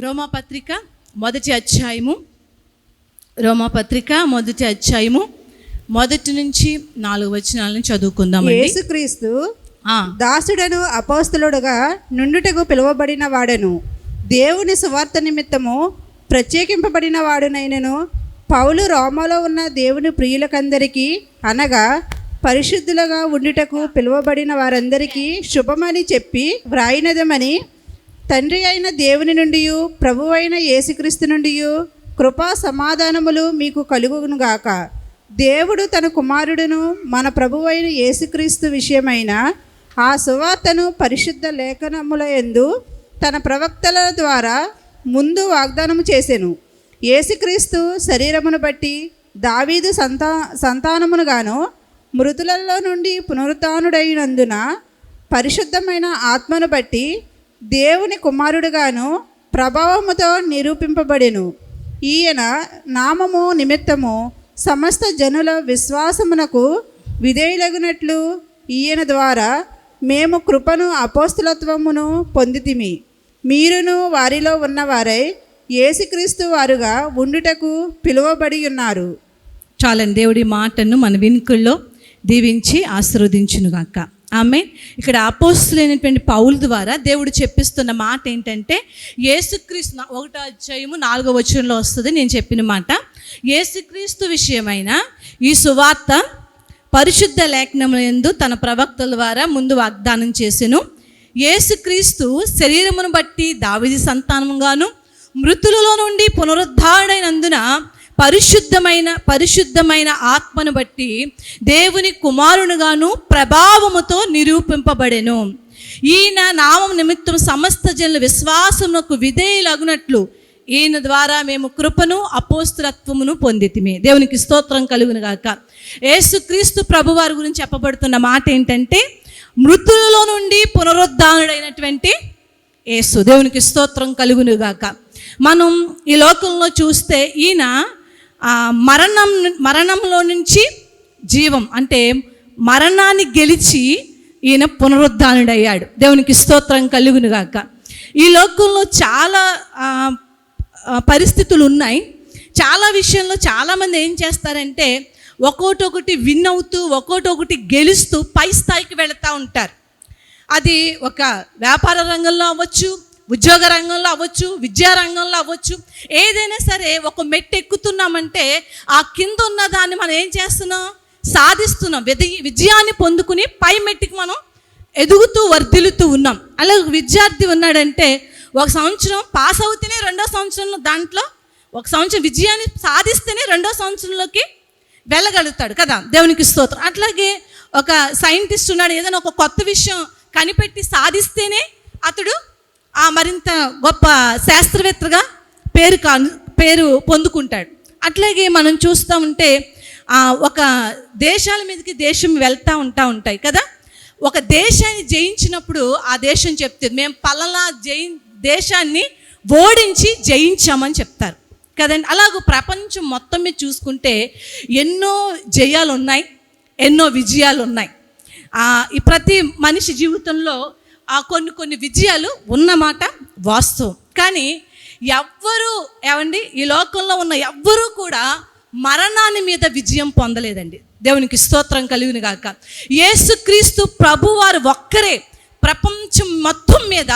రోమాపత్రిక మొదటి అధ్యాయము 1 నుంచి 4 వచనాలను చదువుకుందామండి. యేసుక్రీస్తు దాసుడను అపోస్తలుడుగా నుండుటకు పిలువబడిన వాడను, దేవుని సువార్త నిమిత్తము ప్రత్యేకింపబడిన వాడునైనను, పౌలు రోమాలో ఉన్న దేవుని ప్రియులకందరికీ అనగా పరిశుద్ధులుగా ఉండుటకు పిలువబడిన వారందరికీ శుభమని చెప్పి వ్రాయినదమని, తండ్రి అయిన దేవుని నుండి ప్రభువు అయిన యేసుక్రీస్తు నుండి కృపా సమాధానములు మీకు కలుగునుగాక. దేవుడు తన కుమారుడును మన ప్రభువు అయిన యేసుక్రీస్తు విషయమైన ఆ సువార్తను పరిశుద్ధ లేఖనముల యందు తన ప్రవక్తల ద్వారా ముందు వాగ్దానము చేసెను. యేసుక్రీస్తు శరీరమును బట్టి దావీదు సంతానమునుగాను మృతులలో నుండి పునరుత్థానుడైనందున పరిశుద్ధమైన ఆత్మను బట్టి దేవుని కుమారుడుగాను ప్రభావముతో నిరూపింపబడెను. ఈయన నామము నిమిత్తము సమస్త జనుల విశ్వాసమునకు విధేయులగునట్లు ఈయన ద్వారా మేము కృపను అపోస్తలత్వమును పొందితిమి. మీరును వారిలో ఉన్నవారై యేసుక్రీస్తు వారుగా ఉండుటకు పిలువబడి ఉన్నారు. చాలండి. దేవుడి మాటను మన వినుకుల్లో దీవించి ఆశీర్వదించునుగాక. ఆమేన్. ఇక్కడ అపోస్తలుడైనటువంటి పౌలు ద్వారా దేవుడు చెప్పిస్తున్న మాట ఏంటంటే, యేసుక్రీస్తు 1వ అధ్యాయము 4వ వచనంలో వస్తుంది నేను చెప్పిన మాట. యేసుక్రీస్తు విషయమైన ఈ సువార్త పరిశుద్ధ లేఖనములందు తన ప్రవక్తల ద్వారా ముందు వాగ్దానం చేసెను. యేసుక్రీస్తు శరీరమును బట్టి దావీదు సంతానముగాను మృతులలో నుండి పునరుద్ధారుడైనందున పరిశుద్ధమైన ఆత్మను బట్టి దేవుని కుమారునిగాను ప్రభావముతో నిరూపింపబడెను. ఈయన నామం నిమిత్తం సమస్త జనుల విశ్వాసమునకు విధేయులగునట్లు ఈయన ద్వారా మేము కృపను అపోస్తలత్వమును పొందితిమి. దేవునికి స్తోత్రం కలుగును గాక. యేసుక్రీస్తు ప్రభువారి గురించి చెప్పబడుతున్న మాట ఏంటంటే, మృతులలో నుండి పునరుద్ధానుడైనటువంటి యేసు. దేవునికి స్తోత్రం కలుగును గాక. మనం ఈ లోకంలో చూస్తే ఈయన మరణంలో నుంచి జీవం, అంటే మరణాన్ని గెలిచి ఈయన పునరుద్ధానుడయ్యాడు. దేవునికి స్తోత్రం కలుగును గాక. ఈ లోకంలో చాలా పరిస్థితులు ఉన్నాయి. చాలా విషయంలో చాలామంది ఏం చేస్తారంటే ఒక్కొక్కటి విన్ అవుతూ ఒక్కొక్కటి గెలుస్తూ పై స్థాయికి వెళుతూ ఉంటారు. అది ఒక వ్యాపార రంగంలో అవ్వచ్చు, ఉద్యోగ రంగంలో అవ్వచ్చు, విద్యా రంగంలో అవ్వచ్చు. ఏదైనా సరే ఒక మెట్టు ఎక్కుతున్నామంటే ఆ కింద ఉన్న దాన్ని మనం ఏం చేస్తున్నాం, సాధిస్తున్నాం. విజయాన్ని పొందుకుని పై మెట్టుకి మనం ఎదుగుతూ వర్ధిల్లుతూ ఉన్నాం. అలాగే ఒక విద్యార్థి ఉన్నాడంటే ఒక సంవత్సరం పాస్ అవుతేనే రెండో సంవత్సరంలో దాంట్లో ఒక సంవత్సరం విజయాన్ని సాధిస్తేనే రెండో సంవత్సరంలోకి వెళ్ళగలుగుతాడు కదా. దేవునికి స్తోత్రం. అట్లాగే ఒక సైంటిస్ట్ ఉన్నాడు, ఏదైనా ఒక కొత్త విషయం కనిపెట్టి సాధిస్తేనే అతడు మరింత గొప్ప శాస్త్రవేత్తగా పేరు పొందుకుంటాడు. అట్లాగే మనం చూస్తూ ఉంటే ఒక దేశాల మీదకి దేశం వెళ్తూ ఉంటాయి కదా. ఒక దేశాన్ని జయించినప్పుడు ఆ దేశం చెప్తుంది, మేము పలానా దేశాన్ని ఓడించి జయించామని చెప్తారు కదండి. అలాగూ ప్రపంచం మొత్తం మీద చూసుకుంటే ఎన్నో జయాలు ఉన్నాయి, ఎన్నో విజయాలు ఉన్నాయి. ఈ ప్రతి మనిషి జీవితంలో కొన్ని విజయాలు ఉన్నమాట వాస్తవం. కానీ ఈ లోకంలో ఉన్న ఎవ్వరూ కూడా మరణాన్ని మీద విజయం పొందలేదండి. దేవునికి స్తోత్రం కలుగును గాక. యేసుక్రీస్తు ప్రభువారు ఒక్కరే ప్రపంచం మొత్తం మీద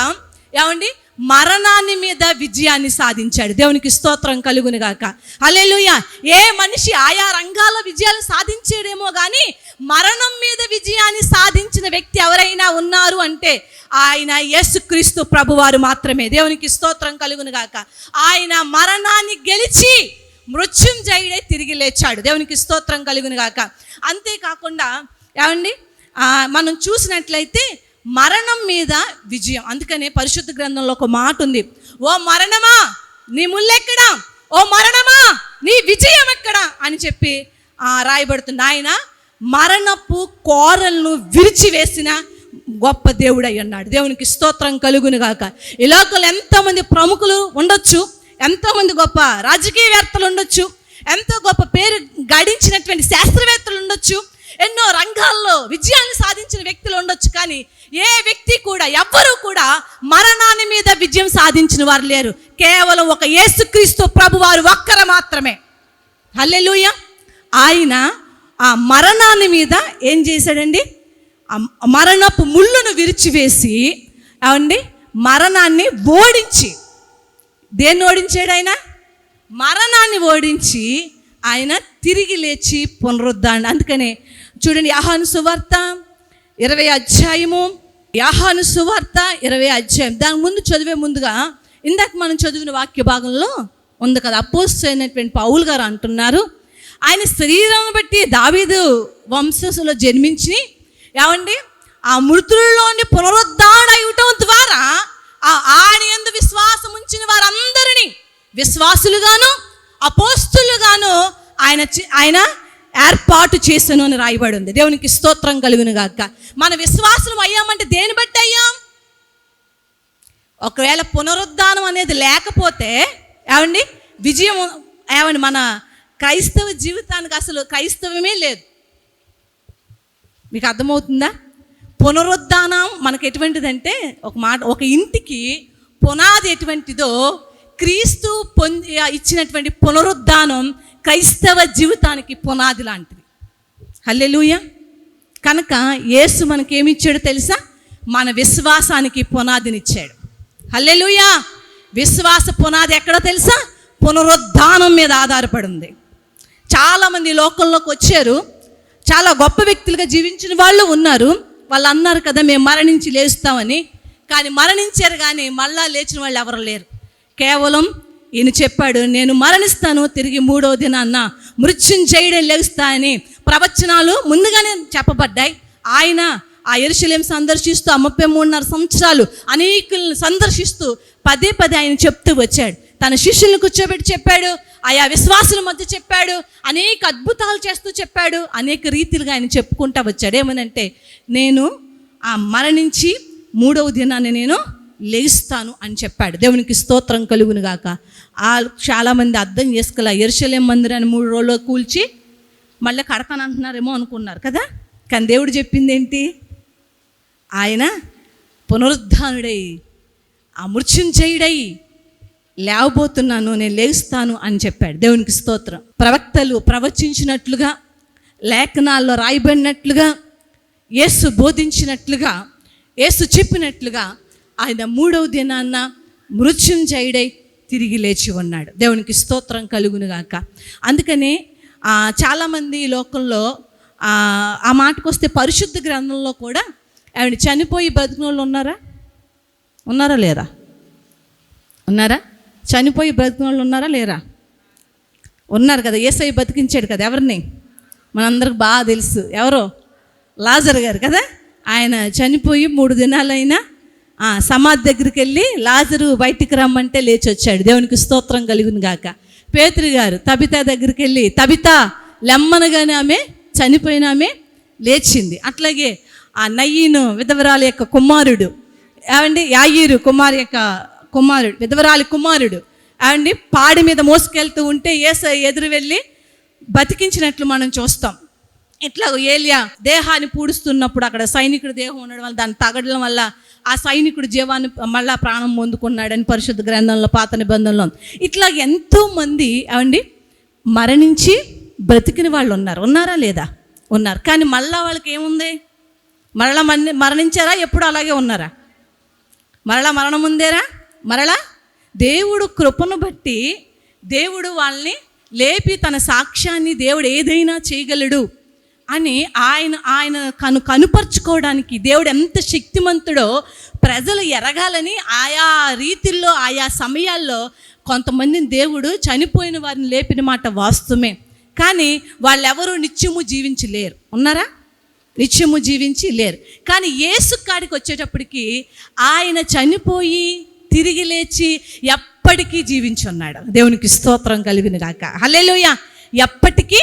మరణాన్ని మీద విజయాన్ని సాధించాడు. దేవునికి స్తోత్రం కలుగును గాక. హల్లెలూయా. ఏ మనిషి ఆయా రంగాల్లో విజయాలు సాధించాడేమో కానీ మరణం మీద విజయాన్ని సాధించిన వ్యక్తి ఎవరైనా ఉన్నారు అంటే ఆయన యేసుక్రీస్తు ప్రభువారు మాత్రమే. దేవునికి స్తోత్రం కలుగును గాక. ఆయన మరణాన్ని గెలిచి మృత్యుంజయుడై తిరిగి లేచాడు. దేవునికి స్తోత్రం కలుగును గాక. అంతేకాకుండా మనం చూసినట్లయితే మరణం మీద విజయం. అందుకనే పరిశుద్ధ గ్రంథంలో ఒక మాట ఉంది, ఓ మరణమా నీ ముల్లెక్కడా, ఓ మరణమా నీ విజయం ఎక్కడా అని చెప్పి రాయబడుతుంది. ఆయన మరణపు కోరలను విరిచివేసిన గొప్ప దేవుడు అయి ఉన్నాడు. దేవునికి స్తోత్రం కలుగును గాక. ఈ లోకంలో ఎంతోమంది ప్రముఖులు ఉండొచ్చు, ఎంతోమంది గొప్ప రాజకీయవేత్తలు ఉండొచ్చు, ఎంతో గొప్ప పేరు గడించినటువంటి శాస్త్రవేత్తలు ఉండొచ్చు, ఎన్నో రంగాల్లో విజయాన్ని సాధించిన వ్యక్తులు ఉండొచ్చు. కానీ ఏ వ్యక్తి కూడా, ఎవ్వరూ కూడా మరణాన్ని మీద విజయం సాధించిన వారు లేరు. కేవలం ఒక యేసుక్రీస్తు ప్రభువారు ఒక్కరు మాత్రమే. హల్లెలూయా. ఆయన ఆ మరణాన్ని మీద ఏం చేశాడండి? ఆ మరణపు ముళ్ళును విరిచివేసి, ఏమండి, మరణాన్ని ఓడించి, దేన్ని ఓడించాడు ఆయన? మరణాన్ని ఓడించి ఆయన తిరిగి లేచి పునరుద్ధారణ. అందుకనే చూడండి, యోహాను సువార్త 20వ అధ్యాయము, యోహాను సువార్త 20వ అధ్యాయం. దాని ముందు చదివే ముందుగా ఇందాక మనం చదివిన వాక్య భాగంలో ఉంది కదా, అపోస్తలుడు అయినటువంటి పౌలు గారు అంటున్నారు, ఆయన శరీరం బట్టి దావీదు వంశంలో జన్మించి, ఏమండి, ఆ మృతుల్లోని పునరుద్ధారణ అయ్యటం ద్వారా ఆయన యందు విశ్వాసం ఉంచిన వారందరినీ విశ్వాసులుగాను అపోస్తలుగాను ఆయన ఏర్పాటు చేసను అని రాయబడి ఉంది. దేవునికి స్తోత్రం కలుగును గాక. మన విశ్వాసం అయ్యామంటే దేని బట్టి అయ్యాం? ఒకవేళ పునరుద్ధానం అనేది లేకపోతే, ఏమండి, విజయం, ఏమండి, మన క్రైస్తవ జీవితానికి అసలు క్రైస్తవమే లేదు. మీకు అర్థమవుతుందా? పునరుద్ధానం మనకు ఎటువంటిదంటే, ఒక ఇంటికి పునాది ఎటువంటిదో క్రీస్తు ఇచ్చినటువంటి పునరుద్ధానం క్రైస్తవ జీవితానికి పునాది లాంటిది. హల్లెలూయా. కనుక యేసు మనకేమి ఇచ్చాడో తెలుసా? మన విశ్వాసానికి పునాదినిచ్చాడు. హల్లెలూయా. విశ్వాస పునాది ఎక్కడో తెలుసా? పునరుద్ధానం మీద ఆధారపడి ఉంది. చాలామంది లోకంలోకి వచ్చారు, చాలా గొప్ప వ్యక్తులుగా జీవించిన వాళ్ళు ఉన్నారు. వాళ్ళు అన్నారు కదా, మేము మరణించి లేస్తామని. కానీ మరణించారు, కానీ మళ్ళా లేచిన వాళ్ళు ఎవరు లేరు. కేవలం ఈయన చెప్పాడు, నేను మరణిస్తాను, తిరిగి 3వ దినాన్న మృత్యుంజయుడే లేస్తా అని ప్రవచనాలు ముందుగానే చెప్పబడ్డాయి. ఆయన ఆ యెరూషలేం సందర్శిస్తూ 33.5 సంవత్సరాలు అనేకులను సందర్శిస్తూ పదే ఆయన చెప్తూ వచ్చాడు. తన శిష్యులను కూర్చోబెట్టి చెప్పాడు, ఆయా విశ్వాసుల మధ్య చెప్పాడు, అనేక అద్భుతాలు చేస్తూ చెప్పాడు, అనేక రీతిలుగా ఆయన చెప్పుకుంటా వచ్చాడు. ఏమనంటే, నేను ఆ మరణించి 3వ దినాన్ని నేను లేస్తాను అని చెప్పాడు. దేవునికి స్తోత్రం కలుగును గాక. చాలామంది అర్థం చేసుకోలే, యెరూషలేం మందిరాన్ని 3 రోజుల్లో కూల్చి మళ్ళీ కడతానంటున్నారేమో అనుకున్నారు కదా. కానీ దేవుడు చెప్పింది ఏంటి? ఆయన పునరుద్ధానుడై, ఆ మృత్యుంజయుడై లేవబోతున్నాను, నేను లేస్తాను అని చెప్పాడు. దేవునికి స్తోత్రం. ప్రవక్తలు ప్రవచించినట్లుగా, లేఖనాల్లో రాయబడినట్లుగా, యేసు బోధించినట్లుగా, యేసు చెప్పినట్లుగా ఆయన 3వ దినాన్న మృత్యుంజయుడై తిరిగి లేచి ఉన్నాడు. దేవునికి స్తోత్రం కలుగును గాక. అందుకనే చాలామంది లోకంలో ఆ మాటకు వస్తే పరిశుద్ధ గ్రంథంలో కూడా ఆవిడ చనిపోయి బ్రతికిన వాళ్ళు ఉన్నారా లేరా? ఉన్నారా? చనిపోయి బ్రతికిన వాళ్ళు ఉన్నారా లేరా? ఉన్నారు కదా. యేసయ్య బతికించాడు కదా ఎవరిని? మనందరికి బాగా తెలుసు. ఎవరో? లాజరు గారు కదా. ఆయన చనిపోయి 3 దినాలైనా సమాధి దగ్గరికి వెళ్ళి లాజరు బయటికి రమ్మంటే లేచి వచ్చాడు. దేవునికి స్తోత్రం కలుగును గాక. పేతురు గారు తబితా దగ్గరికి వెళ్ళి, తబితా లెమ్మనగానే ఆమె చనిపోయిన ఆమె లేచింది. అట్లాగే ఆ నయీను విధవరాలి యొక్క కుమారుడు, ఏమండి, యాయీరు కుమారుడు విధవరాలి కుమారుడు, ఏమండి, పాడి మీద మోసుకెళ్తూ ఉంటే యేసయ్య ఎదురు వెళ్ళి బతికించినట్లు మనం చూస్తాం. ఇట్లా ఏలియా దేహాన్ని పూడుస్తున్నప్పుడు అక్కడ సైనికుడి దేహం ఉండడం వల్ల, దాన్ని తగడడం వల్ల ఆ సైనికుడు జీవాన్ని మళ్ళా ప్రాణం పొందుకున్నాడని పరిశుద్ధ గ్రంథంలో, పాత నిబంధనలో. ఇట్లా ఎంతోమంది ఏమండి మరణించి బ్రతికిన వాళ్ళు ఉన్నారా లేదా? ఉన్నారు. కానీ మళ్ళా వాళ్ళకి ఏముంది? మరలా మరణించారా? ఎప్పుడు అలాగే ఉన్నారా? మరలా మరణం ఉందేరా? మరలా దేవుడు కృపను బట్టి దేవుడు వాళ్ళని లేపి తన సాక్ష్యాన్ని దేవుడు ఏదైనా చేయగలడు అని ఆయన కనుపరుచుకోవడానికి దేవుడు ఎంత శక్తిమంతుడో ప్రజలు ఎరగాలని ఆయా రీతిల్లో, ఆయా సమయాల్లో కొంతమందిని దేవుడు చనిపోయిన వారిని లేపిన మాట వాస్తవమే. కానీ వాళ్ళెవరూ నిత్యము జీవించలేరు. ఉన్నారా? నిత్యము జీవించి లేరు. కానీ యేసు కాడికి వచ్చేటప్పటికి ఆయన చనిపోయి తిరిగి లేచి ఎప్పటికీ జీవించి ఉన్నాడు. దేవునికి స్తోత్రం కలుగును గాక. హల్లెలూయా. ఎప్పటికీ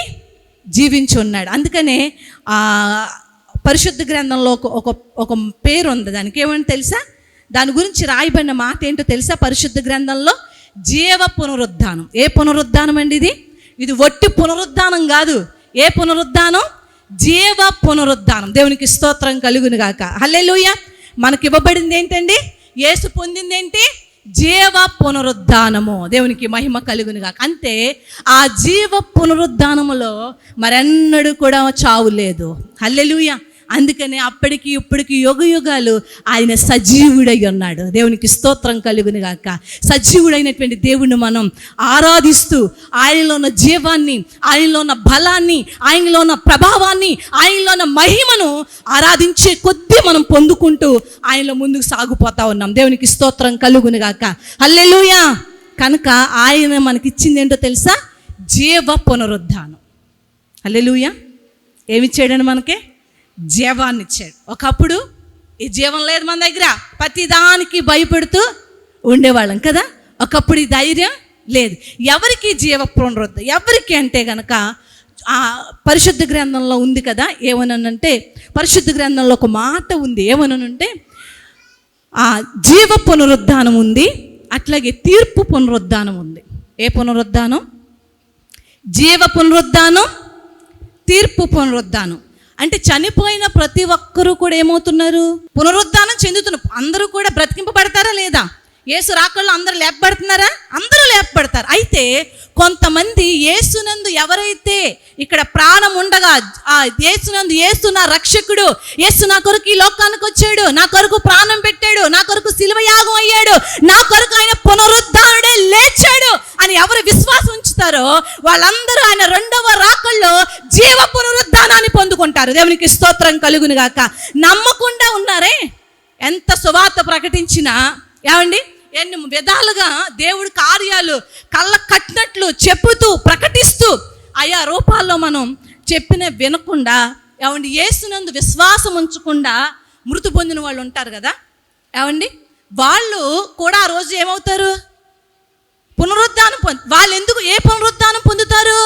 జీవించి ఉన్నాడు. అందుకనే పరిశుద్ధ గ్రంథంలో ఒక ఒక పేరు ఉంది, దానికి ఏమని తెలుసా? దాని గురించి రాయబడిన మాట ఏంటో తెలుసా? పరిశుద్ధ గ్రంథంలో జీవ పునరుద్ధానం. ఏ పునరుద్ధానం అండి ఇది? ఇది ఒట్టి పునరుద్ధానం కాదు. ఏ పునరుద్ధానం? జీవ పునరుద్ధానం. దేవునికి స్తోత్రం కలుగును గాక. హల్లెలూయా. మనకి ఇవ్వబడింది ఏంటండి? యేసు పొందింది ఏంటి? జీవ పునరుద్ధానము. దేవునికి మహిమ కలుగును గాక. అంటే ఆ జీవ పునరుద్ధానములో మరెన్నడూ కూడా చావు లేదు. హల్లెలూయా. అందుకని అప్పటికి ఇప్పటికి యుగ యుగాలు ఆయన సజీవుడై ఉన్నాడు. దేవునికి స్తోత్రం కలుగును గాక. సజీవుడైనటువంటి దేవుణ్ణి మనం ఆరాధిస్తూ ఆయనలో ఉన్న జీవాన్ని, ఆయనలో ఉన్న బలాన్ని, ఆయనలో ఉన్న ప్రభావాన్ని, ఆయనలో ఉన్న మహిమను ఆరాధించే కొద్దీ మనం పొందుకుంటూ ఆయనలో ముందుకు సాగిపోతా ఉన్నాం. దేవునికి స్తోత్రం కలుగును గాక. హల్లెలూయా. కనుక ఆయన మనకిచ్చింది ఏంటో తెలుసా? జీవ పునరుద్ధానం. హల్లెలూయా. ఏమిచ్చాడండి మనకి? జీవాన్ని ఇచ్చాడు. ఒకప్పుడు ఈ జీవం లేదు మన దగ్గర, ప్రతిదానికి భయపడుతూ ఉండేవాళ్ళం కదా. ఒకప్పుడు ఈ ధైర్యం లేదు. ఎవరికి జీవ పునరుద్ధానం? ఎవరికి అంటే కనుక ఆ పరిశుద్ధ గ్రంథంలో ఉంది కదా. ఏమనంటే పరిశుద్ధ గ్రంథంలో ఒక మాట ఉంది. ఏమనంటే ఆ జీవ పునరుద్ధానం ఉంది, అట్లాగే తీర్పు పునరుద్ధానం ఉంది. ఏ పునరుద్ధానం? జీవ పునరుద్ధానం, తీర్పు పునరుద్ధానం. అంటే చనిపోయిన ప్రతి ఒక్కరూ కూడా ఏమవుతున్నారు? పునరుద్ధానం చెందుతున్నారు. అందరూ కూడా బ్రతికింపబడతారా లేదా? యేసు రాకల్లో అందరూ లేపబడుతున్నారా? అందరూ లేపబడతారు. అయితే కొంతమంది యేసునందు ఎవరైతే ఇక్కడ ప్రాణం ఉండగా ఆ యేసునందు, యేసు నా రక్షకుడు, యేసు నా కొరకు ఈ లోకానికి వచ్చాడు, నా కొరకు ప్రాణం పెట్టాడు, నా కొరకు శిలువ యాగం అయ్యాడు, నా కొరకు ఆయన పునరుద్ధానుడే లేచాడు అని ఎవరు విశ్వాసం ఉంచుతారో వాళ్ళందరూ ఆయన రెండవ రాకల్లో జీవ పునరుద్ధానాన్ని పొందుకుంటారు. దేవునికి స్తోత్రం కలుగును గాక. నమ్మకుండా ఉన్నారే, ఎంత సువార్త ప్రకటించినా ఏమండి, ఎన్ని విధాలుగా దేవుడి కార్యాలు కళ్ళ కట్టినట్లు చెప్పుతూ ప్రకటిస్తూ ఆయా రూపాల్లో మనం చెప్పిన వినకుండా, ఏమండి, యేసునందు విశ్వాసం ఉంచకుండా మృతి పొందిన వాళ్ళు ఉంటారు కదా. ఏమండి, వాళ్ళు కూడా ఆ రోజు ఏమవుతారు? పునరుద్ధానం వాళ్ళు ఎందుకు ఏ పునరుద్ధానం పొందుతారు?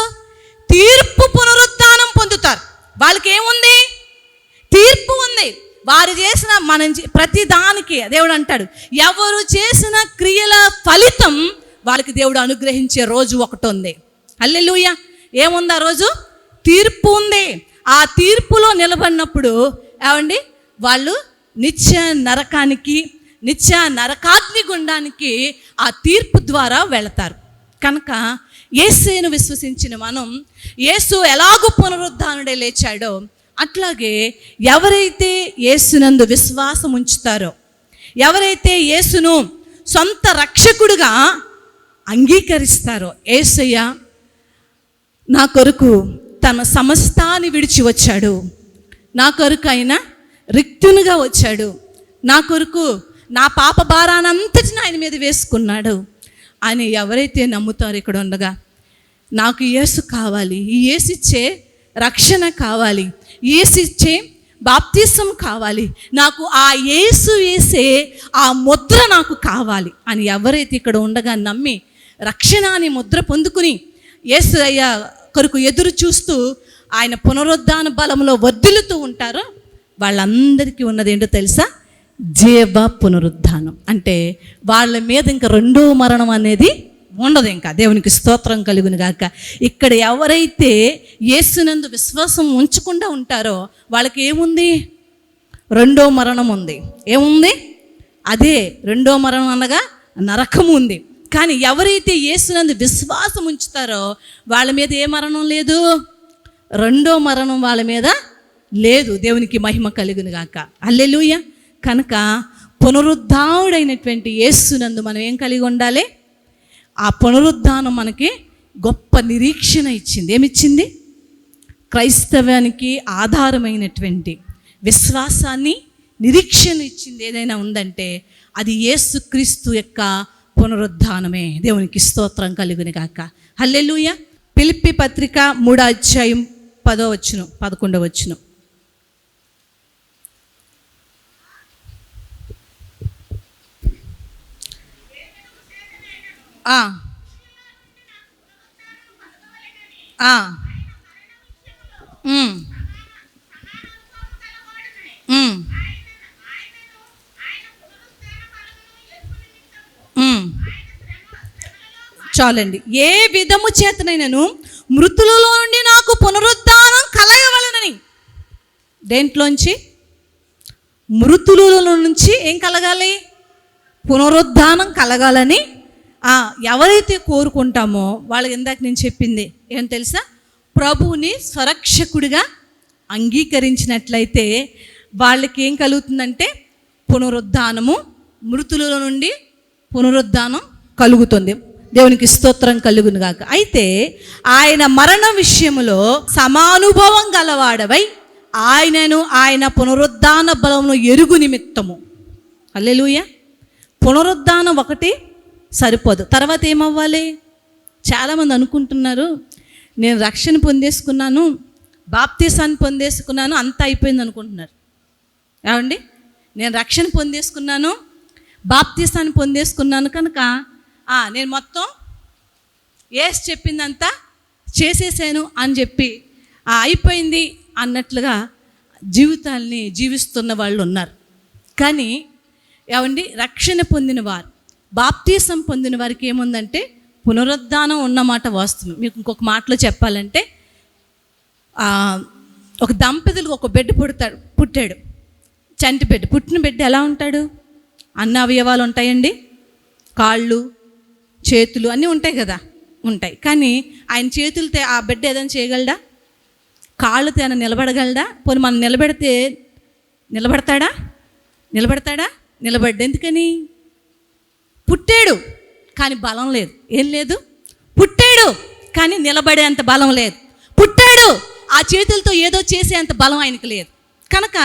తీర్పు పునరుద్ధానం పొందుతారు. వాళ్ళకి ఏముంది? తీర్పు ఉంది. వారు చేసిన మనం ప్రతి దానికి దేవుడు అంటాడు, ఎవరు చేసిన క్రియల ఫలితం వాళ్ళకి దేవుడు అనుగ్రహించే రోజు ఒకటి ఉంది. హల్లెలూయా. ఏముంది ఆ రోజు? తీర్పు ఉంది. ఆ తీర్పులో నిలబడినప్పుడు ఏమండి, వాళ్ళు నిత్య నరకానికి, నిత్య నరకాగ్ని గుండానికి ఆ తీర్పు ద్వారా వెళతారు. కనుక యేసును విశ్వసించిన మనం, యేసు ఎలాగూ పునరుద్ధానుడే లేచాడో అట్లాగే ఎవరైతే యేసునందు విశ్వాసం ఉంచుతారో, ఎవరైతే యేసును సొంత రక్షకుడుగా అంగీకరిస్తారో, యేసయ్య నా కొరకు తన సమస్తాన్ని విడిచి వచ్చాడు, నా కొరకు ఆయన రిక్తునిగా వచ్చాడు, నా కొరకు నా పాప భారానంతటిని ఆయన మీద వేసుకున్నాడు అని ఎవరైతే నమ్ముతారో, ఇక్కడ ఉండగా నాకు యేసు కావాలి, ఈ యేసిచ్చే రక్షణ కావాలి, యేసిచ్చే బాప్తిసం కావాలి, నాకు ఆ యేసు వేసే ఆ ముద్ర నాకు కావాలి అని ఎవరైతే ఇక్కడ ఉండగా నమ్మి రక్షణ అనే ముద్ర పొందుకుని యేసయ్య కొరకు ఎదురు చూస్తూ ఆయన పునరుద్ధాన బలంలో వర్ధిల్లుతూ ఉంటారో వాళ్ళందరికీ ఉన్నది ఏంటో తెలుసా? జీవ పునరుద్ధానం. అంటే వాళ్ళ మీద ఇంకా రెండో మరణం అనేది ఉండదు. ఇంకా దేవునికి స్తోత్రం కలుగును గాక. ఇక్కడ ఎవరైతే యేసునందు విశ్వాసం ఉంచకుండా ఉంటారో వాళ్ళకి ఏముంది? రెండో మరణం ఉంది. ఏముంది? అదే రెండో మరణం అనగా నరకం ఉంది. కానీ ఎవరైతే యేసునందు విశ్వాసం ఉంచుతారో వాళ్ళ మీద ఏ మరణం లేదు, రెండో మరణం వాళ్ళ మీద లేదు. దేవునికి మహిమ కలుగును గాక. హల్లెలూయా. కనుక పునరుద్ధానుడైనటువంటి యేసునందు మనం ఏం కలిగి ఉండాలి? ఆ పునరుద్ధానం మనకి గొప్ప నిరీక్షణ ఇచ్చింది. ఏమిచ్చింది? క్రైస్తవానికి ఆధారమైనటువంటి విశ్వాసాన్ని, నిరీక్షణ ఇచ్చింది. ఏదైనా ఉందంటే అది యేసుక్రీస్తు యొక్క పునరుద్ధానమే. దేవునికి స్తోత్రం కలుగును గాక. హల్లెలూయా. ఫిలిప్పీ పత్రిక 3వ అధ్యాయం 10వ వచనం 11వ వచనం. చాలండి. ఏ విధము చేతనైనను మృతులలో నుండి నాకు పునరుద్ధానం కలగవలనని. దేంట్లోంచి? మృతులలో నుంచి ఏం కలగాలి? పునరుద్ధానం కలగాలని ఎవరైతే కోరుకుంటామో వాళ్ళకి ఇందాక నేను చెప్పింది ఏం తెలుసా? ప్రభువుని స్వరక్షకుడిగా అంగీకరించినట్లయితే వాళ్ళకి ఏం కలుగుతుందంటే పునరుద్ధానము, మృతుల నుండి పునరుద్ధానం కలుగుతుంది. దేవునికి స్తోత్రం కలుగును గాక. అయితే ఆయన మరణ విషయములో సమానుభవం గలవాడవై ఆయనను ఆయన పునరుద్ధాన బలమును ఎరుగు నిమిత్తము. హల్లెలూయా. పునరుద్ధానం ఒకటి సరిపోదు, తర్వాత ఏమవ్వాలి? చాలామంది అనుకుంటున్నారు నేను రక్షణ పొందేసుకున్నాను, బాప్తీసాన్ని పొందేసుకున్నాను, అంతా అయిపోయింది అనుకుంటున్నారు. ఏమండి? నేను రక్షణ పొందేసుకున్నాను, బాప్తీసాన్ని పొందేసుకున్నాను కనుక నేను మొత్తం యేసు చెప్పిందంతా చేసేసాను అని చెప్పి అయిపోయింది అన్నట్లుగా జీవితాల్ని జీవిస్తున్న వాళ్ళు ఉన్నారు. కానీ ఏమండి, రక్షణ పొందిన వారు, బాప్తీసం పొందిన వారికి ఏముందంటే పునరుద్ధానం ఉన్నమాట వాస్తవం. మీకు ఇంకొక మాటలో చెప్పాలంటే ఒక దంపతులకు ఒక బిడ్డ పుట్టాడు, చంటి బిడ్డ. పుట్టిన బిడ్డ ఎలా ఉంటాడు? అన్ని అవయవాలు ఉంటాయండి, కాళ్ళు చేతులు అన్నీ ఉంటాయి కదా, ఉంటాయి. కానీ ఆయన చేతులతో ఆ బిడ్డ ఏదైనా చేయగలడా? కాళ్ళతో ఏమైనా నిలబడగలడా? పోనీ మనం నిలబెడితే నిలబడతాడా? నిలబడ్డా. ఎందుకని? పుట్టాడు కానీ బలం లేదు. ఏం లేదు? పుట్టాడు కానీ నిలబడే అంత బలం లేదు. పుట్టాడు ఆ చేతులతో ఏదో చేసే అంత బలం ఆయనకు లేదు. కనుక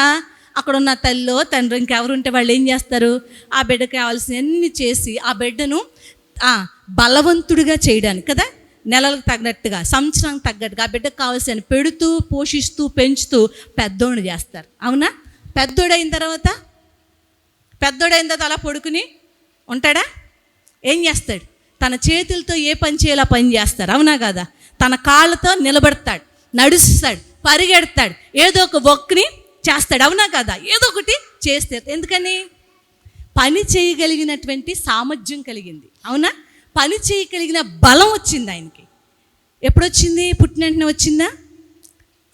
అక్కడ ఉన్న తల్లిలో తండ్రి ఇంకెవరుంటే వాళ్ళు ఏం చేస్తారు? ఆ బిడ్డకు కావాల్సినవన్నీ చేసి ఆ బిడ్డను బలవంతుడిగా చేయడానికి కదా, నెలలకు తగ్గట్టుగా, సంవత్సరానికి తగ్గట్టుగా ఆ బిడ్డకు కావాల్సిన పెడుతూ, పోషిస్తూ, పెంచుతూ పెద్దోడు చేస్తారు. అవునా? పెద్దోడైన తర్వాత అలా పడుకుని ఉంటాడా? ఏం చేస్తాడు? తన చేతులతో ఏ పని చేయాలో పని చేస్తాడు. అవునా కదా? తన కాళ్ళతో నిలబడతాడు, నడుస్తాడు, పరిగెడతాడు, ఏదో ఒక వర్క్ని చేస్తాడు. అవునా కదా? ఏదో ఒకటి చేస్తే. ఎందుకని? పని చేయగలిగినటువంటి సామర్థ్యం కలిగింది. అవునా? పని చేయగలిగిన బలం వచ్చింది ఆయనకి. ఎప్పుడు వచ్చింది? పుట్టిన వెంటనే వచ్చిందా?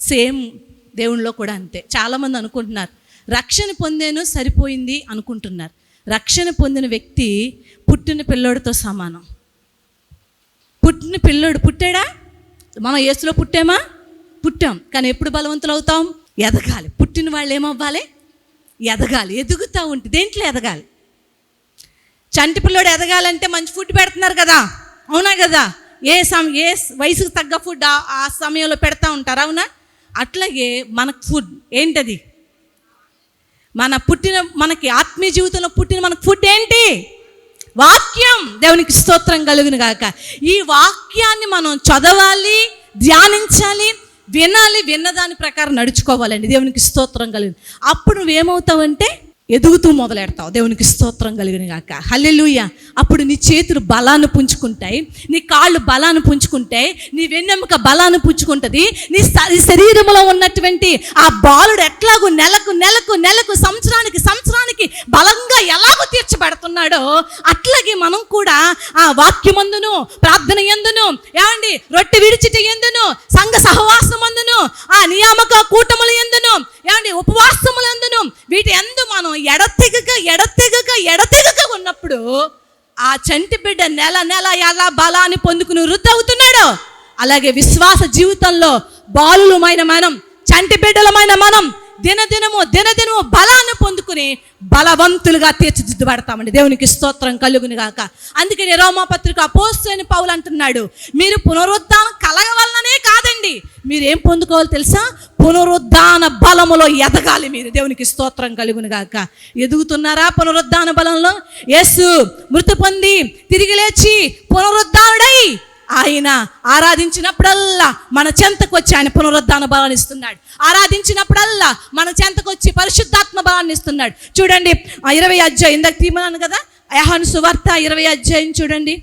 సేమ్ దేవునిలో కూడా అంతే. చాలామంది అనుకుంటున్నారు రక్షణ పొందాను సరిపోయింది అనుకుంటున్నారు. రక్షణ పొందిన వ్యక్తి పుట్టిన పిల్లోడితో సమానం. పుట్టిన పిల్లోడు పుట్టాడా? మనం యేసులో పుట్టాం. కానీ ఎప్పుడు బలవంతులు అవుతాం? ఎదగాలి. పుట్టిన వాళ్ళు ఏమవ్వాలి? ఎదగాలి. ఎదుగుతూ ఉంటే దేంట్లో ఎదగాలి? చంటి పిల్లోడు ఎదగాలంటే మంచి ఫుడ్ పెడుతున్నారు కదా, అవునా కదా? ఏ వయసుకు తగ్గ ఫుడ్ ఆ సమయంలో పెడతా ఉంటారు. అవునా? అట్లాగే మనకు ఫుడ్ ఏంటది? మనకి ఆత్మీయ జీవితంలో పుట్టిన మనకు ఫుడ్ ఏంటి? వాక్యం. దేవునికి స్తోత్రం కలుగును గాక. ఈ వాక్యాన్ని మనం చదవాలి, ధ్యానించాలి, వినాలి, విన్నదాని ప్రకారం నడుచుకోవాలండి. దేవునికి స్తోత్రం కలుగును. అప్పుడు నువ్వేమవుతావంటే ఎదుగుతూ మొదలెడతావు. దేవునికి స్తోత్రం కలుగును గాక. హల్లెలూయా. అప్పుడు నీ చేతులు బలాన్ని పుంజుకుంటాయి, నీ కాళ్ళు బలాన్ని పుంజుకుంటాయి, నీ వెన్నెముక బలాన్ని పుంజుకుంటుంది. నీ శరీరంలో ఉన్నటువంటి ఆ బాలుడు ఎట్లాగూ నెలకు సంవత్సరానికి బలంగా ఎలాగో తీర్చబడుతున్నాడో అట్లాగే మనం కూడా ఆ వాక్యమందును, ప్రార్థన యందును, ఏమండి రొట్టె విడిచిట యందును, సంఘ సహవాసం అందును, ఆ నియామక కూటముల యందును, ఏమండి ఉపవాసములందును, వీటి యందు మనం ఎడతెగక ఉన్నప్పుడు ఆ చంటి బిడ్డ నెల ఎలా బలాన్ని పొందుకుని వృద్ధి అవుతున్నాడో అలాగే విశ్వాస జీవితంలో బాలులమైన మనం, చంటి బిడ్డలమైన మనం దినదినము బలాన్ని పొందుకుని బలవంతులుగా తీర్చిదిద్దబడతామండి. దేవునికి స్తోత్రం కలుగును గాక. అందుకని రోమాపత్రిక అపోస్తలుడైన పౌలు అంటున్నాడు, మీరు పునరుద్ధానం కలగవలననే కాదండి, మీరు ఏం పొందుకోవాలి తెలుసా? పునరుద్ధాన బలములో ఎదగాలి మీరు. దేవునికి స్తోత్రం కలుగును గాక. ఎదుగుతున్నారా పునరుద్ధాన బలంలో? యేసు మృతి పొంది తిరిగి లేచి పునరుద్ధానుడై ఆయన ఆరాధించినప్పుడల్లా మన చెంతకు వచ్చి ఆయన పునరుద్ధాన బలాన్ని ఇస్తున్నాడు. ఆరాధించినప్పుడల్లా మన చెంతకు వచ్చి పరిశుద్ధాత్మ బలాన్ని ఇస్తున్నాడు. చూడండి 20 అధ్యాయం ఇందాక తీమన్నాను కదా, యోహాను సువార్త 20 అధ్యాయం చూడండి.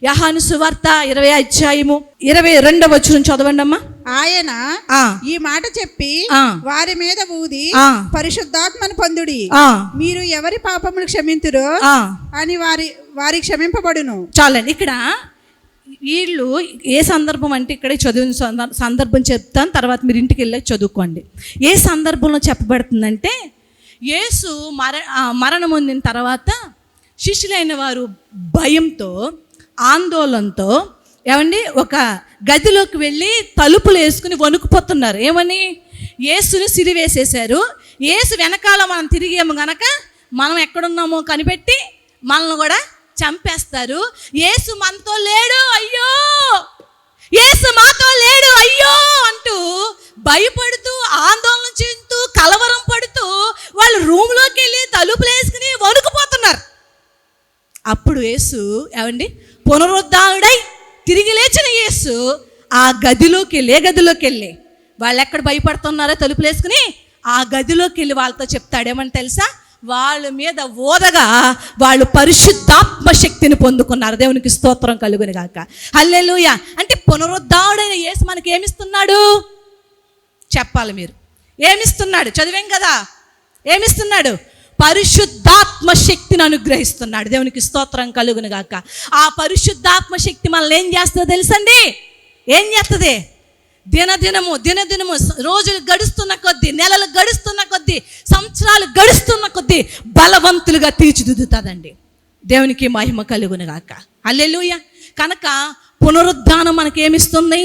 యోహాను సువార్త 20 అధ్యాయము 22వ వచనం చదవండి అమ్మా. ఆయన ఈ మాట చెప్పి వారి మీద ఊది పరిశుద్ధాత్మను పొందుడి, మీరు ఎవరి పాపములు క్షమింతురో అని వారి క్షమింపబడును. చాలండి. ఇక్కడ వీళ్ళు ఏ సందర్భం అంటే ఇక్కడే చదివిన సందర్భం చెప్తాను, తర్వాత మీరు ఇంటికి వెళ్ళి చదువుకోండి. ఏ సందర్భంలో చెప్పబడుతుందంటే, యేసు మరణం పొందిన తర్వాత శిష్యులైన వారు భయంతో, ఆందోళనతో ఏమండి ఒక గదిలోకి వెళ్ళి తలుపులు వేసుకుని వణుకుపోతున్నారు. ఏమని? యేసుని సిలివేసేశారు. యేసు వెనకాల మనం తిరిగేమో గనక మనం ఎక్కడున్నామో కనిపెట్టి మనల్ని కూడా చంపేస్తారు. యేసు మనతో లేడు, అయ్యో యేసు మాతో లేడు, అయ్యో అంటూ భయపడుతూ, ఆందోళన చెందుతూ, కలవరం పడుతూ వాళ్ళు రూమ్లోకి వెళ్ళి తలుపులు వేసుకుని వణుకుపోతున్నారు. అప్పుడు యేసు ఏమండి పునరుద్ధానుడై తిరిగి లేచిన యేసు ఆ గదిలోకి వెళ్ళి వాళ్ళు ఎక్కడ భయపడుతున్నారో తలుపులు వేసుకుని ఆ గదిలోకి వెళ్ళి వాళ్ళతో చెప్తాడు. ఏమని తెలుసా? వాళ్ళ మీద ఓదగా వాళ్ళు పరిశుద్ధాత్మ శక్తిని పొందుకున్నారు. దేవునికి స్తోత్రం కలుగును గాక. హల్లెలూయా. అంటే పునరుద్ధానుడైన యేసు మనకి ఏమిస్తున్నాడు చెప్పాలి మీరు. ఏమిస్తున్నాడు? చదివాం కదా. ఏమిస్తున్నాడు? పరిశుద్ధాత్మ శక్తిని అనుగ్రహిస్తున్నాడు. దేవునికి స్తోత్రం కలుగును గాక. ఆ పరిశుద్ధాత్మ శక్తి మనల్ని ఏం చేస్తుందో తెలుసండి? ఏం చేస్తుంది? దినదినము రోజులు గడుస్తున్న కొద్దీ, నెలలు గడుస్తున్న కొద్దీ, సంవత్సరాలు గడుస్తున్న కొద్దీ బలవంతులుగా తీర్చిదిద్దుతుందండి. దేవునికి మహిమ కలుగును గాక. హల్లెలూయా. కనుక పునరుద్ధానం మనకేమిస్తుంది?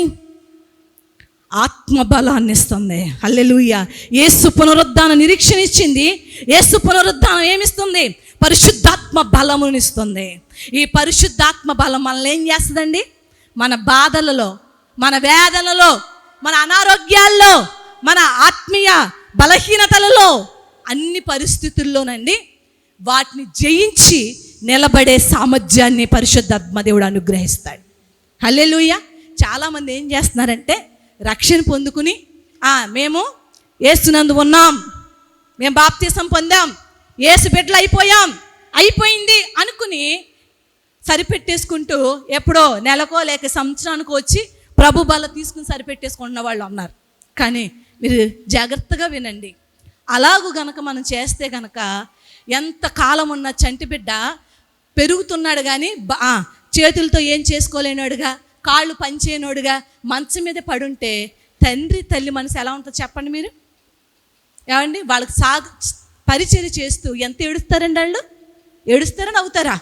ఆత్మబలాన్ని ఇస్తుంది. హల్లెలూయా. యేసు పునరుద్ధాన నిరీక్షణ ఇచ్చింది. యేసు పునరుద్ధానం ఏమిస్తుంది? పరిశుద్ధాత్మ బలమునిస్తుంది. ఈ పరిశుద్ధాత్మ బలం మనల్ని ఏం చేస్తుందండి? మన బాధలలో, మన వేదనలో, మన అనారోగ్యాల్లో, మన ఆత్మీయ బలహీనతలలో, అన్ని పరిస్థితుల్లోనండి వాటిని జయించి నిలబడే సామర్థ్యాన్ని పరిశుద్ధాత్మ దేవుడు అనుగ్రహిస్తాడు. హల్లెలూయా. చాలామంది ఏం చేస్తున్నారంటే రక్షణ పొందుకుని మేము యేసునందు ఉన్నాం, మేము బాప్తిసం పొందాం, యేసు బిడ్డలు అయిపోయింది అనుకుని సరిపెట్టేసుకుంటూ ఎప్పుడో నెలకో లేక సంవత్సరానికో వచ్చి ప్రభు బల తీసుకుని సరిపెట్టేసుకుంటున్న వాళ్ళు ఉన్నారు. కానీ మీరు జాగ్రత్తగా వినండి. అలాగూ గనక మనం చేస్తే గనక ఎంత కాలం ఉన్న చంటి బిడ్డ పెరుగుతున్నాడు కానీ చేతులతో ఏం చేసుకోలేనోడుగా, కాళ్ళు పనిచేయనోడుగా మంచం మీద పడుంటే తండ్రి తల్లి మనసు ఎలా ఉంటుందో చెప్పండి మీరు. ఏమండి? వాళ్ళకి పరిచర్య చేస్తూ ఎంత ఏడుస్తారండి వాళ్ళు? ఏడుస్తారా నవ్వుతారా?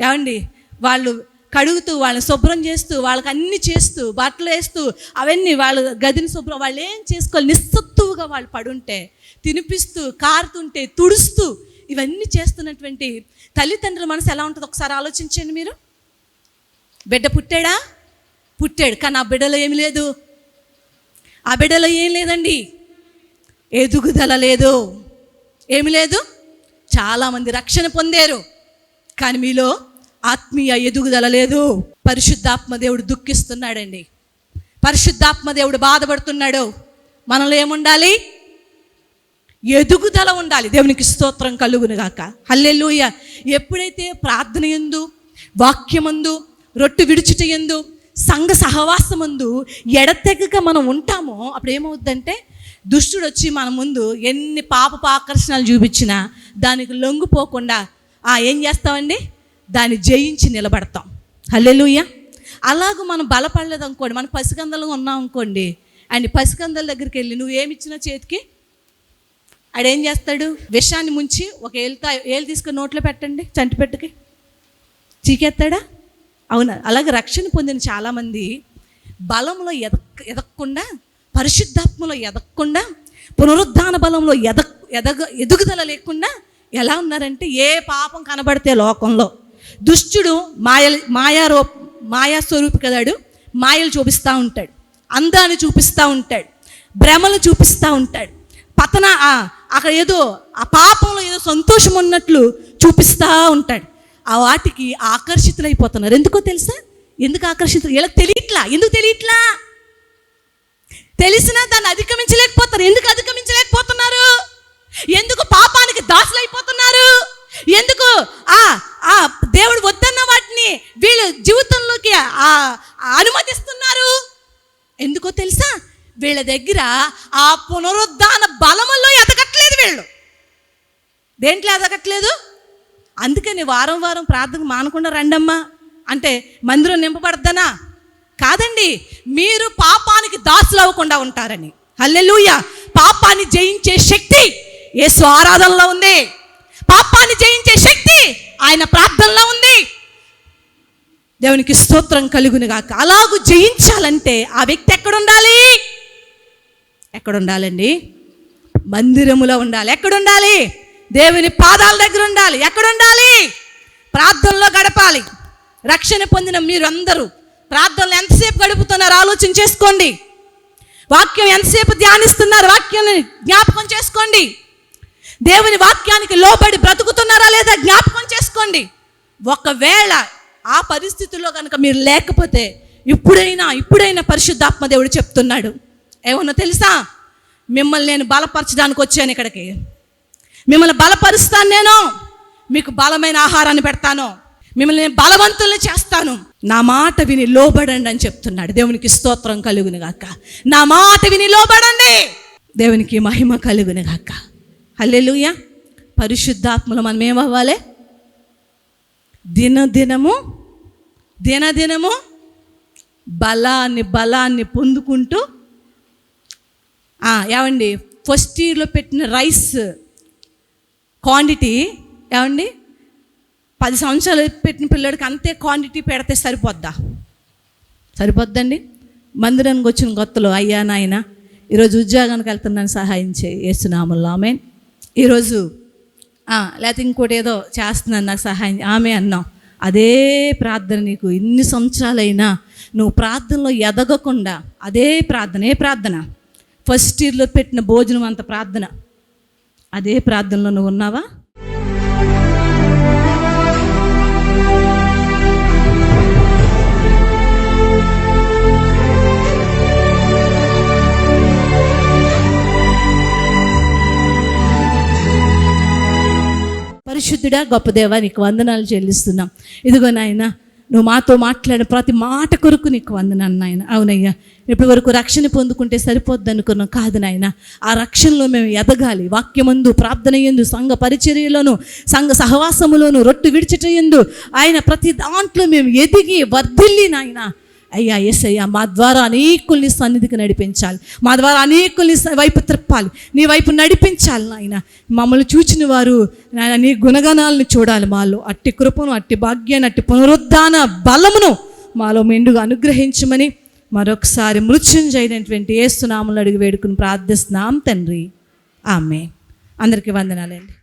ఏమండి? వాళ్ళు కడుగుతూ, వాళ్ళని శుభ్రం చేస్తూ, వాళ్ళకి అన్నీ చేస్తూ, బట్టలు వేస్తూ, అవన్నీ వాళ్ళ గదిని శుభ్రం, వాళ్ళు ఏం చేసుకోవాలి, నిస్సత్తువుగా వాళ్ళు పడుంటే, తినిపిస్తూ, కారుతుంటే, తుడుస్తూ, ఇవన్నీ చేస్తున్నటువంటి తల్లిదండ్రుల మనసు ఎలా ఉంటుందో ఒకసారి ఆలోచించండి మీరు. బిడ్డ పుట్టాడు కానీ ఆ బిడ్డలో ఏమి లేదు. ఆ బిడ్డలో ఏం లేదండి, ఎదుగుదల లేదు, ఏమి లేదు. చాలామంది రక్షణ పొందారు కానీ మీలో ఆత్మీయ ఎదుగుదల లేదు. పరిశుద్ధాత్మ దేవుడు దుఃఖిస్తున్నాడండి. పరిశుద్ధాత్మ దేవుడు బాధపడుతున్నాడు. మనలో ఏముండాలి? ఎదుగుదల ఉండాలి. దేవునికి స్తోత్రం కలుగును గాక. హల్లెలూయా. ఎప్పుడైతే ప్రార్థన యందు, వాక్యమందు, రొట్టె విడుచుట యందు, సంఘ సహవాసమందు ఎడతెగక మనం ఉంటామో అప్పుడు ఏమవుద్దంటే దుష్టుడు వచ్చి మన ముందు ఎన్ని పాపపు ఆకర్షణలు చూపించినా దానికి లొంగిపోకుండా ఏం చేస్తామండి? దాన్ని జయించి నిలబడతాం. హల్లెలూయా. అలాగూ మనం బలపడలేదు అనుకోండి, మనం పసికందలుగా ఉన్నాం అనుకోండి, అండ్ పసికందల దగ్గరికి వెళ్ళి నువ్వు ఏమిచ్చినా చేతికి ఆడేం చేస్తాడు? విషాన్ని ముంచి ఒక ఏళ్ళు తీసుకొని నోట్లో పెట్టండి, చంటిపెట్టుకి చీకేస్తాడా? అవునా? అలాగే రక్షణ పొందిన చాలామంది బలంలో ఎదగకుండా, పరిశుద్ధాత్మలో ఎదగకుండా, పునరుద్ధాన బలంలో ఎదుగుదల లేకుండా ఎలా ఉన్నారంటే ఏ పాపం కనబడితే లోకంలో దుష్టుడు మాయా స్వరూపి కదాడు, మాయలు చూపిస్తూ ఉంటాడు, అందాన్ని చూపిస్తూ ఉంటాడు, భ్రమలు చూపిస్తూ ఉంటాడు, అక్కడ ఏదో ఆ పాపంలో ఏదో సంతోషం ఉన్నట్లు చూపిస్తూ ఉంటాడు. ఆ వాటికి ఆకర్షితులైపోతున్నారు. ఎందుకో తెలుసా? ఎందుకు ఆకర్షితులు? ఇలా తెలియట్లా. ఎందుకు తెలియట్లా? తెలిసినా దాన్ని అధిగమించలేకపోతారు. ఎందుకు అధిగమించలేకపోతున్నారు? ఎందుకు పాపానికి దాసులైపోతున్నారు? ఎందుకు దేవుడు వద్దన్న వాటిని వీళ్ళు జీవితంలోకి అనుమతిస్తున్నారు? ఎందుకో తెలుసా? వీళ్ళ దగ్గర ఆ పునరుద్ధాన బలములో ఎదగట్లేదు. వీళ్ళు దేంట్లో ఎదగట్లేదు. అందుకని వారం ప్రార్థన మానకుండా రండమ్మా అంటే మందిరం నింపబడద్దనా? కాదండి, మీరు పాపానికి దాసులు అవ్వకుండా ఉంటారని. హల్లెలూయా. పాపాన్ని జయించే శక్తి యేసు ఆరాధనలో ఉంది. పాపాన్ని జయించే శక్తి ఆయన ప్రార్థనలో ఉంది. దేవునికి స్తోత్రం కలుగును గాక. అలాగూ జయించాలంటే ఆ వ్యక్తి ఎక్కడుండాలి? ఎక్కడుండాలండి? మందిరములో ఉండాలి. ఎక్కడుండాలి? దేవుని పాదాల దగ్గర ఉండాలి. ఎక్కడుండాలి? ప్రార్థనలో గడపాలి. రక్షణ పొందిన మీరందరూ ప్రార్థనలు ఎంతసేపు గడుపుతున్నారు ఆలోచన చేసుకోండి. వాక్యం ఎంతసేపు ధ్యానిస్తున్నారు? వాక్యాన్ని జ్ఞాపకం చేసుకోండి. దేవుని వాక్యానికి లోబడి బ్రతుకుతున్నారా లేదా జ్ఞాపకం చేసుకోండి. ఒకవేళ ఆ పరిస్థితుల్లో కనుక మీరు లేకపోతే ఇప్పుడైనా పరిశుద్ధాత్మ దేవుడు చెప్తున్నాడు ఏమన్నా తెలుసా? మిమ్మల్ని నేను బలపరచడానికి వచ్చాను ఇక్కడికి. మిమ్మల్ని బలపరుస్తాను, నేను మీకు బలమైన ఆహారాన్ని పెడతాను, మిమ్మల్ని నేను బలవంతుల్ని చేస్తాను, నా మాట విని లోబడండి అని చెప్తున్నాడు. దేవునికి స్తోత్రం కలుగును గాక. నా మాట విని లోబడండి. దేవునికి మహిమ కలుగును గాక. హల్లెలూయా. పరిశుద్ధాత్మలో మనం ఏమవ్వాలి? దినదినము బలాన్ని పొందుకుంటూ ఏమండి, ఫస్ట్ ఇయర్లో పెట్టిన రైస్ క్వాంటిటీ ఏమండి 10 సంవత్సరాలు పెట్టిన పిల్లడికి అంతే క్వాంటిటీ పెడితే సరిపోద్దండి? మందిరానికి వచ్చిన కొత్తలో, అయ్యా నాయన ఈరోజు ఉద్యోగానికి వెళ్తున్నాను, సహాయం చేయి యేసు నామములో ఆమేన్. ఈరోజు లేకపోతే ఇంకోటి ఏదో చేస్తున్నాను, నాకు సహాయం ఆమె అన్నాం. అదే ప్రార్థన నీకు ఇన్ని సంవత్సరాలైనా నువ్వు ప్రార్థనలో ఎదగకుండా అదే ప్రార్థన. ఏ ప్రార్థన? ఫస్ట్ ఇయర్లో పెట్టిన భోజనం అంత ప్రార్థన. అదే ప్రార్థనలో నువ్వు ఉన్నావా? పరిశుద్ధుడా గొప్ప దేవా, నీకు వందనాలు చెల్లిస్తున్నాం. ఇదిగో నాయన, నువ్వు మాతో మాట్లాడిన ప్రతి మాట కొరకు నీకు వందనాలు నాయన. అవునయ్యా, ఇప్పటి వరకు రక్షణ పొందుకుంటే సరిపోద్ది అనుకున్నాం. కాదు నాయన, ఆ రక్షణలో మేము ఎదగాలి. వాక్యమందు, ప్రార్థన యందు, సంఘ పరిచర్యలోను, సంఘ సహవాసములోను, రొట్టు విడిచిటయందు ఆయన ప్రతి దాంట్లో మేము ఎదిగి వర్ధిల్లి నాయన. అయ్యా యేసయ్యా, మా ద్వారా అనేకుల్ని సన్నిధికి నడిపించాలి, మా ద్వారా అనేకుల్ని వైపు త్రిప్పాలి, నీ వైపు నడిపించాలి నాయన. మమ్మల్ని చూచిన వారు నాయన నీ గుణగణాలను చూడాలి. మాలో అట్టి కృపను, అట్టి భాగ్యాన్ని, అట్టి పునరుద్ధాన బలమును మాలో మెండుగా అనుగ్రహించమని మరొకసారి మృత్యుంజయుడైనటువంటి యేసు నామములో అడిగి వేడుకుని ప్రార్థిస్తున్నాం తండ్రి. ఆమేన్. అందరికీ వందనాలండి.